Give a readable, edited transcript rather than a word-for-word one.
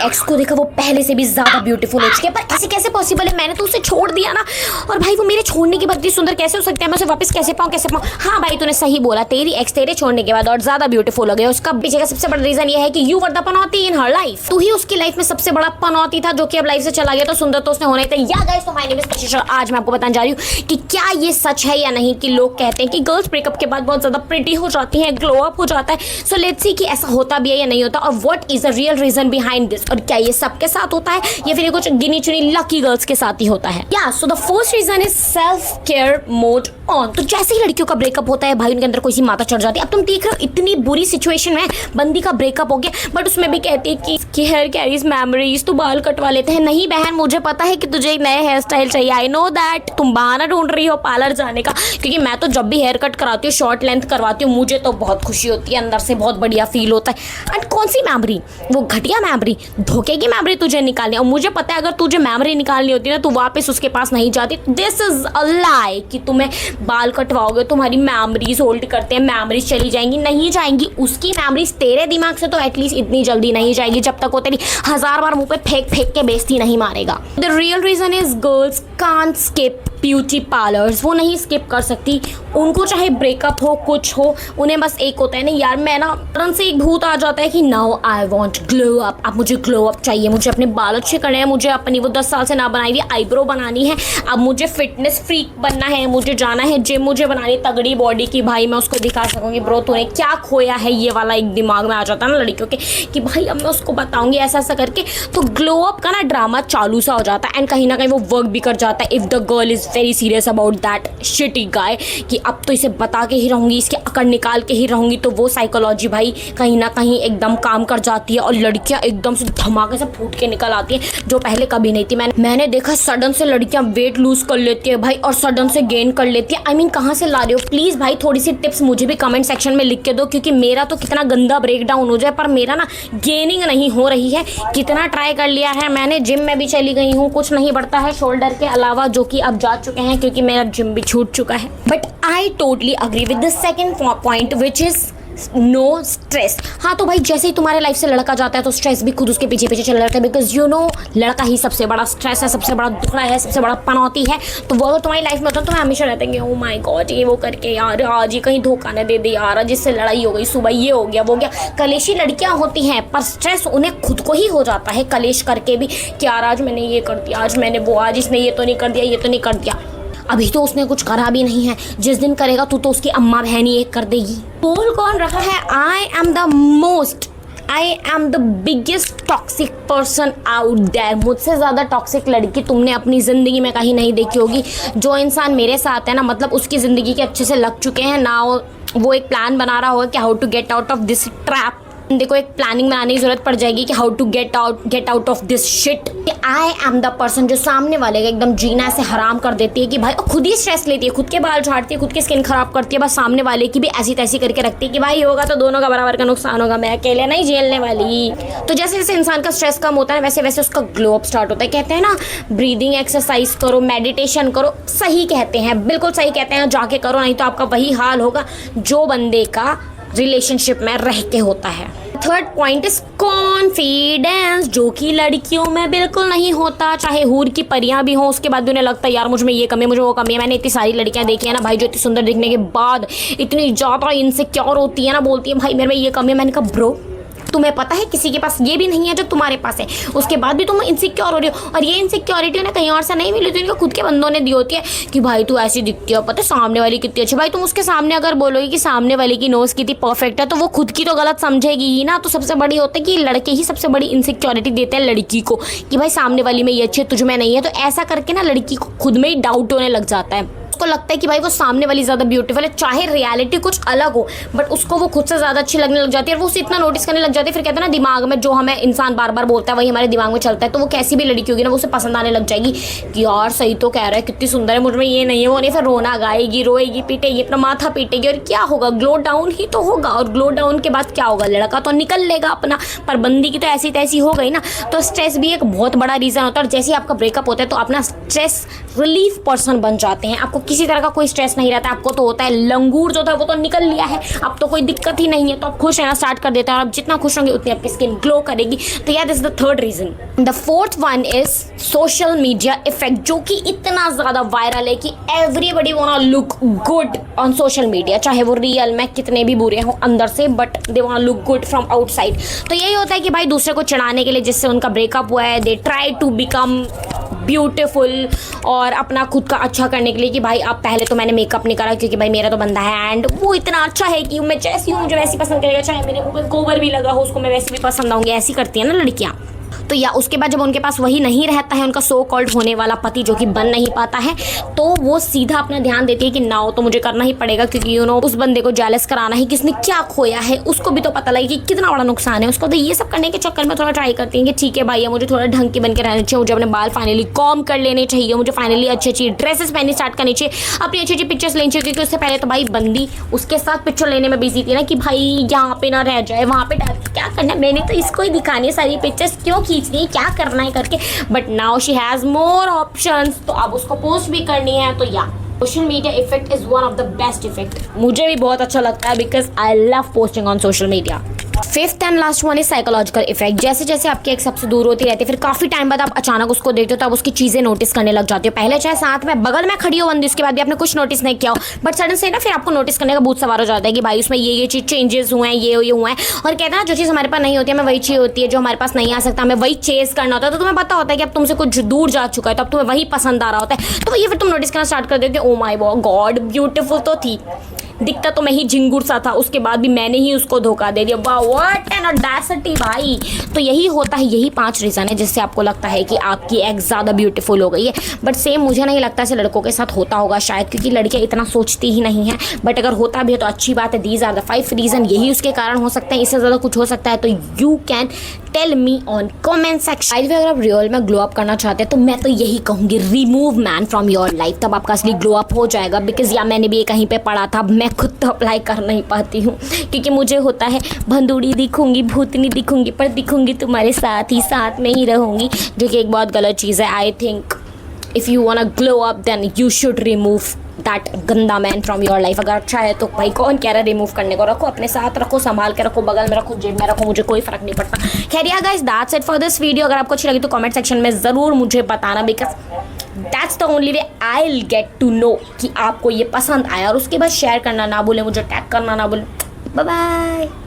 X को देखा वो पहले से भी ज्यादा ब्यूटीफुल हो चुकी है, पर ऐसे कैसे पॉसिबल है, मैंने तो उसे छोड़ दिया ना, और भाई वो मेरे छोड़ने के बाद इतनी सुंदर कैसे हो सकता है, मैं उसे वापस कैसे पाऊँ। हाँ भाई तूने सही बोला, तेरी एक्स तेरे छोड़ने के बाद और ज्यादा ब्यूटीफुल हो गई। उसका पीछे का सबसे बड़ा रीजन ये है कि you were the Panauti in her life, तू ही उसकी लाइफ में सबसे बड़ा पनौती था जो कि अब लाइफ से चला गया, तो सुंदर तो उसने होना ही था। या गाइस, तो माय नेम इज कशिश, आज मैं आपको बताने जा रही हूँ कि क्या ये सच है या नहीं कि लोग कहते हैं कि गर्ल्स ब्रेकअप के बाद बहुत ज्यादा प्रिटी हो जाती हैं, ग्लो अप हो जाता है। सो लेट्स सी कि ऐसा होता भी है या नहीं होता, और what is the real reason behind this, और क्या ये सबके साथ होता है या फिर कुछ गिनी चुनी लकी गर्ल्स के साथ ही होता है। या so the first reason is self care mode on. तो जैसे ही लड़कियों का ब्रेकअप होता है भाई, उनके अंदर कोई सी माता चढ़ जाती है। अब तुम देख रहे हो इतनी बुरी सिचुएशन में बंदी का ब्रेकअप हो गया, बट उसमें भी कहती है कि हेयर कैरीज मेमोरीज, तो बाल कटवा लेते हैं। नहीं बहन, मुझे पता है कि तुझे एक नया हेयर स्टाइल चाहिए, आई नो दैट। तुम बहाना ढूंढ रही हो पार्लर जाने का, क्योंकि मैं तो जब भी हेयर कट कराती हूँ, शॉर्ट लेंथ करवाती हूँ, मुझे तो बहुत खुशी होती है, अंदर से बहुत बढ़िया फील होता है। एंड कौन सी मेमोरी, वो घटिया मेमोरी, धोखे की मेमोरी तुझे निकालनी, और मुझे पता है अगर तुझे मेमोरी निकालनी होती ना तो वापस उसके पास नहीं जाती। दिस इज अ लाई कि तुम्हें बाल कटवाओगे तुम्हारी मेमोरीज होल्ड करते हैं, मेमोरीज चली जाएंगी, नहीं जाएंगी। उसकी मेमोरीज तेरे दिमाग से तो एटलीस्ट इतनी जल्दी नहीं जाएगी जब तक वो तेरी 1000 बार मुंह पे फेंक फेंक के बेइज्जती नहीं मारेगा। The real reason is girls can't skip beauty parlours. वो नहीं स्किप कर सकती, उनको चाहे ब्रेकअप हो कुछ हो, उन्हें बस एक होता है ना यार, मैं ना तुरंत से एक भूत आ जाता है कि now I want glow up. अब मुझे ग्लो अप चाहिए, मुझे अपने बाल अच्छे करने हैं, मुझे अपनी वो 10 साल से ना बनाई हुई आईब्रो बनानी है, अब मुझे फिटनेस फ्रीक बनना है, मुझे जाना है जिम, मुझे बनानी तगड़ी बॉडी की भाई मैं उसको दिखा सकूंगी। ब्रो तूने क्या खोया है, ये वाला एक दिमाग में आ जाता है ना लड़कियों के कि भाई अब मैं उसको बताऊंगी ऐसा ऐसा करके, तो ग्लो अप का ना ड्रामा चालू सा हो जाता है। एंड कहीं ना कहीं वो वर्क भी कर जाता है if the girl is very serious about that shitty guy, कि अब तो इसे बता के ही रहूंगी, इसके अकड़ निकाल के ही रहूंगी। तो वो साइकोलॉजी भाई कहीं ना कहीं एकदम काम कर जाती है, और लड़कियां एकदम से धमाके से फूट के निकल आती हैं, जो पहले कभी नहीं थी। मैंने देखा सडन से लड़कियां वेट लूज कर लेती है भाई, और सडन से गेन कर लेती है। आई मीन कहाँ से ला रही हो प्लीज भाई, थोड़ी सी टिप्स मुझे भी कमेंट सेक्शन में लिख के दो, क्योंकि मेरा तो कितना गंदा ब्रेक डाउन हो जाए पर मेरा ना गेनिंग नहीं हो रही है। कितना ट्राई कर लिया है मैंने, जिम में भी चली गई हूँ, कुछ नहीं बढ़ता है शोल्डर के अलावा, जो कि अब जा चुके हैं क्योंकि मेरा जिम भी छूट चुका है। But I totally agree with the second point which is no stress. हाँ तो भाई जैसे ही तुम्हारे लाइफ से लड़का जाता है तो स्ट्रेस भी खुद उसके पीछे पीछे चल रहा है, बिकॉज यू नो लड़का ही सबसे बड़ा स्ट्रेस है, सबसे बड़ा दुखड़ा है, सबसे बड़ा पनौती है। तो वो अगर तुम्हारी लाइफ में होता है तो तुम्हें हमेशा रहते हैं ओ माय गॉड ये वो करके यार, आज ये कहीं धोखा न दे दे यार, जिससे लड़ाई हो गई, सुबह ये हो गया वो गया। कलेशी लड़कियां होती हैं पर स्ट्रेस उन्हें खुद को ही हो जाता है कलेश करके भी, कि यार आज मैंने ये कर दिया, आज मैंने वो, आज इसने ये तो नहीं कर दिया, ये तो नहीं कर दिया। अभी तो उसने कुछ करा भी नहीं है, जिस दिन करेगा तू तो उसकी अम्मा बहनी एक कर देगी। बोल कौन रहा है, I am the biggest toxic person out there. मुझसे ज़्यादा टॉक्सिक लड़की तुमने अपनी ज़िंदगी में कहीं नहीं देखी होगी। जो इंसान मेरे साथ है ना, मतलब उसकी ज़िंदगी के अच्छे से लग चुके हैं ना, वो एक प्लान बना रहा होगा कि how to get out of this trap. देखो एक प्लानिंग बनाने की जरूरत पड़ जाएगी कि how to get out of this shit. I am the person जो सामने वाले का एकदम जीना से हराम कर देती है, कि भाई खुद ही स्ट्रेस लेती है, खुद के बाल झाड़ती है, खुद की स्किन खराब करती है, बस सामने वाले की भी ऐसी तैसी करके रखती है कि भाई होगा तो दोनों का बराबर का नुकसान होगा, मैं अकेले नहीं झेलने वाली। तो जैसे जैसे इंसान का स्ट्रेस कम होता है वैसे वैसे उसका ग्लो अप स्टार्ट होता है। कहते हैं ना ब्रीदिंग एक्सरसाइज करो, मेडिटेशन करो, सही कहते हैं, बिल्कुल सही कहते हैं, जाके करो, नहीं तो आपका वही हाल होगा जो बंदे का रिलेशनशिप में रह के होता है। थर्ड पॉइंट इज कॉन्फिडेंस, जो कि लड़कियों में बिल्कुल नहीं होता, चाहे हूर की परियां भी हों, उसके बाद भी उन्हें लगता है यार मुझ में ये कमी है, मुझे वो कमी है। मैंने इतनी सारी लड़कियां देखी है ना भाई, जो इतनी सुंदर दिखने के बाद इतनी ज़्यादा इनसिक्योर होती है ना, बोलती है भाई मेरे में ये कमी है। मैंने कहा ब्रो तुम्हें पता है किसी के पास ये भी नहीं है जो तुम्हारे पास है, उसके बाद भी तुम इनसिक्योर हो रही हो, और ये इनसिक्योरिटी उन्हें कहीं और से नहीं मिली, तो इनको खुद के बंदों ने दी होती है कि भाई तू ऐसी दिखती है, पता है सामने वाली कितनी अच्छी। भाई तुम उसके सामने अगर बोलोगे कि सामने वाली की नोज़ कितनी परफेक्ट है, तो वो खुद की तो गलत समझेगी ही ना। तो सबसे बड़ी होता है कि लड़के ही सबसे बड़ी इनसिक्योरिटी देते हैं लड़की को, कि भाई सामने वाली में ये अच्छी है, तुझ में नहीं है। तो ऐसा करके ना लड़की को खुद में ही डाउट होने लग जाता है, उसको लगता है कि भाई वो सामने वाली ज़्यादा ब्यूटीफुल है, चाहे रियलिटी कुछ अलग हो, बट उसको वो खुद से ज़्यादा अच्छी लगने लग जाती है, और वो उसे इतना नोटिस करने लग जाती है। फिर कहते हैं ना दिमाग में जो हमें इंसान बार बार बोलता है वही हमारे दिमाग में चलता है। तो वो कैसी भी लड़की होगी ना, वो उसे पसंद आने लग जाएगी कि यार सही तो कह रहा है, कितनी सुंदर है, मुझ में ये नहीं है वो नहीं। फिर रोना गाएगी, रोएगी, पीटेगी, अपना माथा पीटेगी, और क्या होगा, ग्लो डाउन ही तो होगा। और ग्लो डाउन के बाद क्या होगा, लड़का तो निकल लेगा अपना, पर बंदी की तो ऐसी तैसी हो गई ना। तो स्ट्रेस भी एक बहुत बड़ा रीज़न होता है, और जैसे ही आपका ब्रेकअप होता है तो अपना स्ट्रेस रिलीफ पर्सन बन जाते हैं। आपको किसी तरह का कोई स्ट्रेस नहीं रहता। आपको तो होता है लंगूर जो था वो तो निकल लिया है, अब तो कोई दिक्कत ही नहीं है, तो आप खुश रहना स्टार्ट कर देते हैं और आप जितना खुश होंगे उतनी आपकी स्किन ग्लो करेगी। तो यार this is the third reason. The fourth one is social media effect, जो कि इतना ज़्यादा वायरल है कि everybody want to look good on social media, चाहे वो रियल में कितने भी बुरे हों अंदर से, but they want to look good from outside. तो यही होता है कि भाई दूसरे को चिढ़ाने के लिए, जिससे उनका ब्रेकअप हुआ है, they try to become beautiful और अपना खुद का अच्छा करने के लिए कि भाई अब पहले तो मैंने मेकअप नहीं करा क्योंकि भाई मेरा तो बंदा है एंड वो इतना अच्छा है कि मैं जैसी हूँ मुझे वैसी पसंद करेगा, चाहे मेरे मुँह पे गोबर भी लगा हो उसको मैं वैसी भी पसंद आऊँगी। ऐसी करती है ना लड़कियाँ। तो या उसके बाद जब उनके पास वही नहीं रहता है, उनका सो कॉल्ड होने वाला पति जो कि बन नहीं पाता है, तो वो सीधा अपना ध्यान देती है कि ना हो तो मुझे करना ही पड़ेगा, क्योंकि उस बंदे को जेलस कराना है कि इसने क्या खोया है, उसको भी तो पता लगे कि कितना बड़ा नुकसान है उसको। तो ये सब करने के चक्कर में थोड़ा ट्राई करती है कि ठीक है भाई मुझे थोड़ा ढंग की बन के रहना चाहिए, मुझे अपने बाल फाइनली कॉम कर लेने चाहिए, मुझे फाइनली अच्छी अच्छी ड्रेसेस पहननी स्टार्ट करनी चाहिए, अपनी अच्छी अच्छी पिक्चर्स लेनी चाहिए, क्योंकि उससे पहले तो भाई बंदी उसके साथ पिक्चर लेने में बिजी थी ना कि भाई यहाँ पे ना रह जाए, वहाँ पे क्या करना है, मैंने तो इसको ही दिखानी है सारी पिक्चर्स, क्यों खींचनी है, क्या करना है करके। But now she has more options, तो अब उसको पोस्ट भी करनी है। तो या social media effect is one of the best effect, मुझे भी बहुत अच्छा लगता है because I love posting on social media. Fifth and last one is psychological effect. जैसे जैसे आपकी एक सबसे दूर होती रहती है, फिर काफी टाइम बाद आप अचानक उसको देखते हो तो आप उसकी चीजें नोटिस करने लग जाती हो। पहले चाहे साथ में बगल में खड़ी हो बंदी, उसके बाद भी आपने कुछ नोटिस नहीं किया हो, बट सडन से ना फिर आपको नोटिस करने का भूत सवार हो जाता है कि भाई उसमें ये चीज चेंजेस हुए हैं, ये हुआ है। और कहते हैं ना जो चीज़ हमारे पास नहीं होती है हमें वही चीज होती है, जो हमारे पास नहीं आ सकता हमें वही चेस करना होता है। तो तुम्हें पता होता है कि अब तुमसे कुछ दूर जा चुका है, तो अब तुम्हें वही पसंद आ रहा होता है, तो ये फिर तुम नोटिस करना स्टार्ट कर देते हो, ओ माय गॉड ब्यूटीफुल तो थी, दिखता तो मैं ही झिंगुर सा था, उसके बाद भी मैंने ही उसको धोखा दे दिया। वाह व्हाट एन ऑडेसिटी भाई। तो यही होता है, यही 5 रीज़न है जिससे आपको लगता है कि आपकी एक्स ज़्यादा ब्यूटीफुल हो गई है। बट सेम मुझे नहीं लगता ऐसे लड़कों के साथ होता होगा शायद, क्योंकि लड़कियां इतना सोचती ही नहीं है। बट अगर होता भी है तो अच्छी बात है। दीज आर द 5 रीज़न, यही उसके कारण हो सकते हैं, इससे ज़्यादा कुछ हो सकता है। तो you can tell me on comment section. अगर आप रियल में ग्लो अप करना चाहते हैं तो मैं तो यही कहूँगी, remove man from your life, तब आपका असली ग्लो अप हो जाएगा। बिकॉज या मैंने भी ये कहीं पे पढ़ा था, मैं खुद तो अप्लाई कर नहीं पाती हूँ क्योंकि मुझे होता है भंदूड़ी दिखूंगी, भूतनी दिखूंगी, पर दिखूंगी तुम्हारे साथ ही साथ में ही रहूंगी, जो कि एक बहुत गलत चीज़ है। I think if you want to glow up then you should remove that गंदा मैन फ्रॉम योर लाइफ। अगर अच्छा है तो भाई कौन कह रहा है रिमूव करने को, रखो अपने साथ, रखो संभाल के रखो, बगल में रखो, जेब में रखो, मुझे कोई फर्क नहीं पड़ता। खैर या guys that's it for this video. अगर आपको अच्छी लगी तो कमेंट सेक्शन में ज़रूर मुझे बताना, because that's the only way I will get to know कि आपको ये पसंद आया। और उसके बाद शेयर करना ना भूलें, मुझे टैग करना ना भूलें। Bye bye.